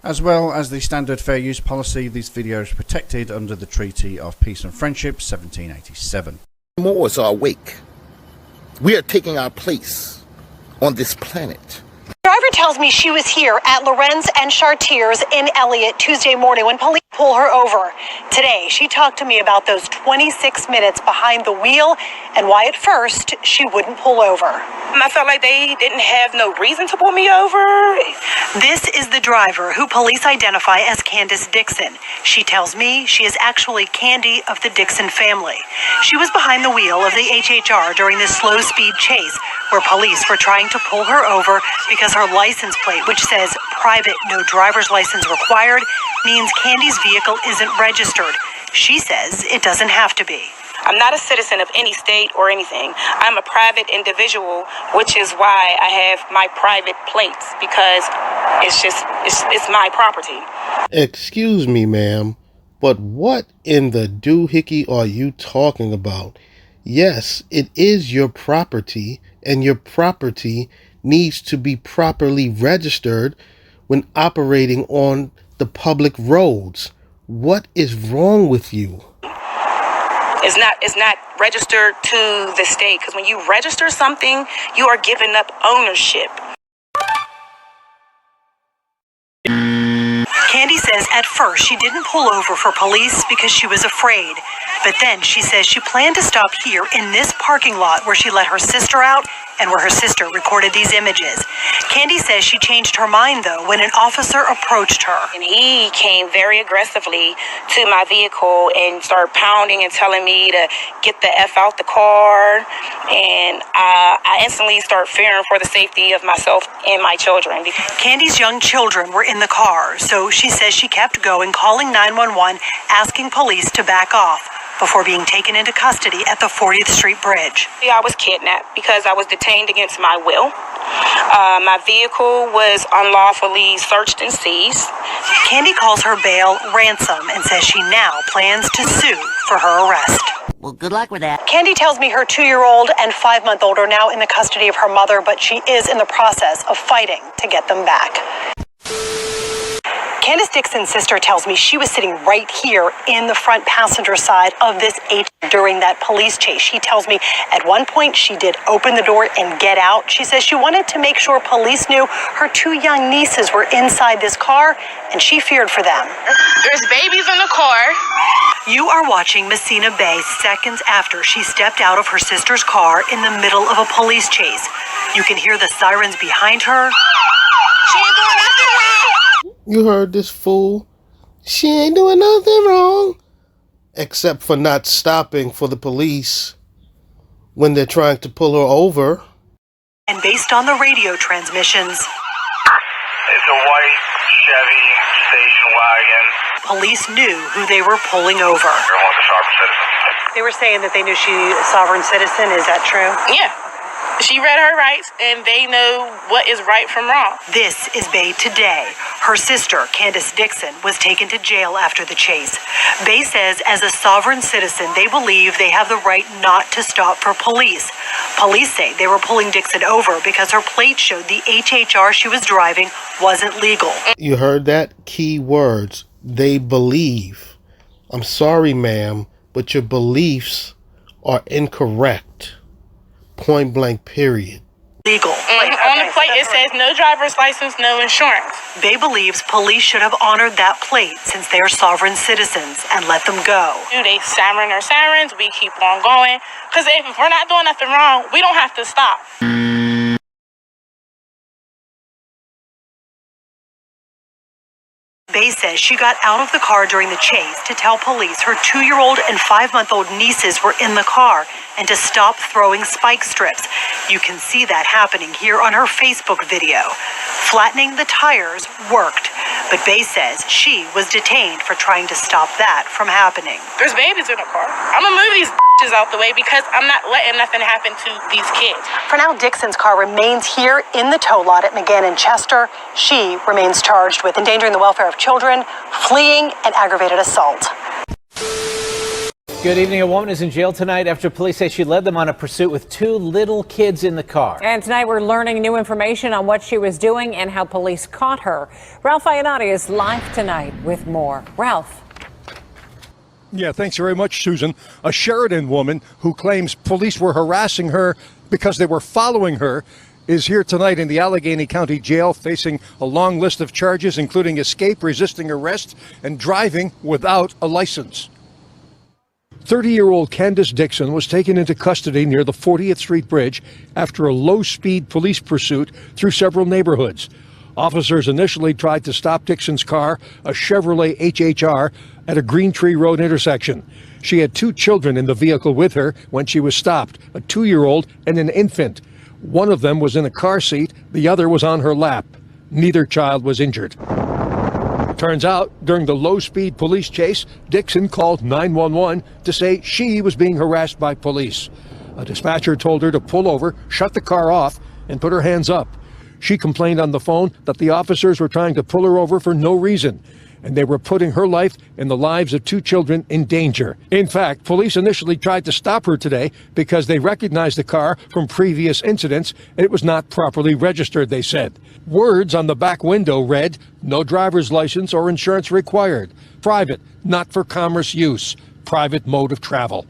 As well as the standard fair use policy, these videos are protected under the Treaty of Peace and Friendship, 1787. Moors are awake. We are taking our place on this planet. The driver tells me she was here at Lorenz and Chartiers in Elliott Tuesday morning when police pull her over. Today, she talked to me about those 26 minutes behind the wheel and why at first she wouldn't pull over. I felt like they didn't have no reason to pull me over. This is the driver who police identify as Candace Dixon. She tells me she is actually Candy of the Dixon family. She was behind the wheel of the HHR during this slow-speed chase where police were trying to pull her over because her license plate, which says private, no driver's license required, means Candy's vehicle isn't registered. She says it doesn't have to be. I'm not a citizen of any state or anything. I'm a private individual, which is why I have my private plates, because it's my property. Excuse me, ma'am, but what in the doohickey are you talking about? Yes, it is your property, and your property needs to be properly registered when operating on the public roads. What is wrong with you? It's not registered to the state, because when you register something, you are giving up ownership. Candy says at first she didn't pull over for police because she was afraid. But then she says she planned to stop here in this parking lot where she let her sister out and where her sister recorded these images. Candy says she changed her mind, though, when an officer approached her. And he came very aggressively to my vehicle and started pounding and telling me to get the F out the car. And I instantly started fearing for the safety of myself and my children. Candy's young children were in the car, so she says she kept going, calling 911, asking police to back off before being taken into custody at the 40th Street Bridge. I was kidnapped because I was detained against my will. My vehicle was unlawfully searched and seized. Candy calls her bail ransom and says she now plans to sue for her arrest. Well, good luck with that. Candy tells me her 2-year-old and 5-month-old are now in the custody of her mother, but she is in the process of fighting to get them back. Candace Dixon's sister tells me she was sitting right here in the front passenger side of this H during that police chase. She tells me at one point she did open the door and get out. She says she wanted to make sure police knew her 2 young nieces were inside this car and she feared for them. There's babies in the car. You are watching Messina Bay seconds after she stepped out of her sister's car in the middle of a police chase. You can hear the sirens behind her. She ain't doing nothing wrong. You heard this fool? She ain't doing nothing wrong. Except for not stopping for the police when they're trying to pull her over. And based on the radio transmissions, it's a white Chevy station wagon. Police knew who they were pulling over. Everyone's a sovereign citizen. They were saying that they knew she was a sovereign citizen. Is that true? Yeah. She read her rights, and they know what is right from wrong. This is Bay today. Her sister, Candace Dixon, was taken to jail after the chase. Bay says as a sovereign citizen, they believe they have the right not to stop for police. Police say they were pulling Dixon over because her plate showed the HHR she was driving wasn't legal. You heard that? Key words. They believe. I'm sorry, ma'am, but your beliefs are incorrect. Point blank, period. Legal. On the plate, it says no driver's license, no insurance. Bay believes police should have honored that plate since they are sovereign citizens and let them go. They siren our sirens, we keep on going. Because if we're not doing nothing wrong, we don't have to stop. Bay says she got out of the car during the chase to tell police her 2-year-old and 5-month-old nieces were in the car and to stop throwing spike strips. You can see that happening here on her Facebook video. Flattening the tires worked, but Bay says she was detained for trying to stop that from happening. There's babies in the car. I'm gonna move these out the way because I'm not letting nothing happen to these kids. For now, Dixon's car remains here in the tow lot at McGann and Chester. She remains charged with endangering the welfare of children, fleeing, and aggravated assault. Good evening. A woman is in jail tonight after police say she led them on a pursuit with 2 little kids in the car. And tonight we're learning new information on what she was doing and how police caught her. Ralph Iannati is live tonight with more. Ralph. Yeah, thanks very much, Susan. A Sheridan woman who claims police were harassing her because they were following her is here tonight in the Allegheny County Jail facing a long list of charges, including escape, resisting arrest, and driving without a license. 30-year-old Candace Dixon was taken into custody near the 40th Street Bridge after a low-speed police pursuit through several neighborhoods. Officers initially tried to stop Dixon's car, a Chevrolet HHR, at a Green Tree Road intersection. She had 2 children in the vehicle with her when she was stopped, a 2-year-old and an infant. One of them was in a car seat, the other was on her lap. Neither child was injured. Turns out, during the low-speed police chase, Dixon called 911 to say she was being harassed by police. A dispatcher told her to pull over, shut the car off, and put her hands up. She complained on the phone that the officers were trying to pull her over for no reason, and they were putting her life and the lives of 2 children in danger. In fact, police initially tried to stop her today because they recognized the car from previous incidents and it was not properly registered, they said. Words on the back window read, "No driver's license or insurance required. Private, not for commerce use. Private mode of travel."